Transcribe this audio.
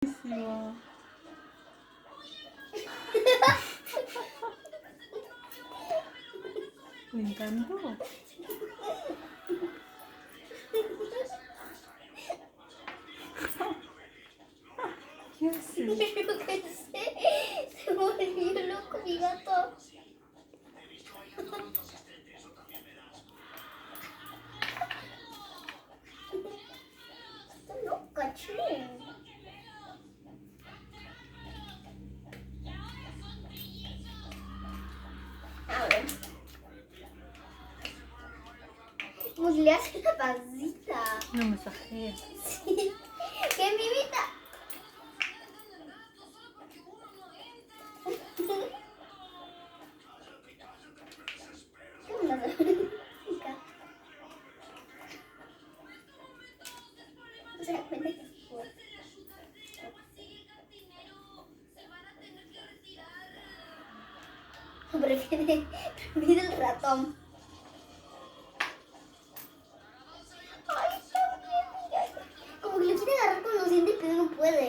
buenísimo. Me encantó. ¿Qué hace? Yo qué sé, se volvió loco mi gato. Está loca, che. A ver. Pues le hace la pancita. No masajea. Sí. ¡Qué mimita! ¿Qué onda? No se da cuenta que es fuerte. Prefiere el ratón. Ay, está bien, mira. Como que lo quiere agarrar con los dientes, pero no puede.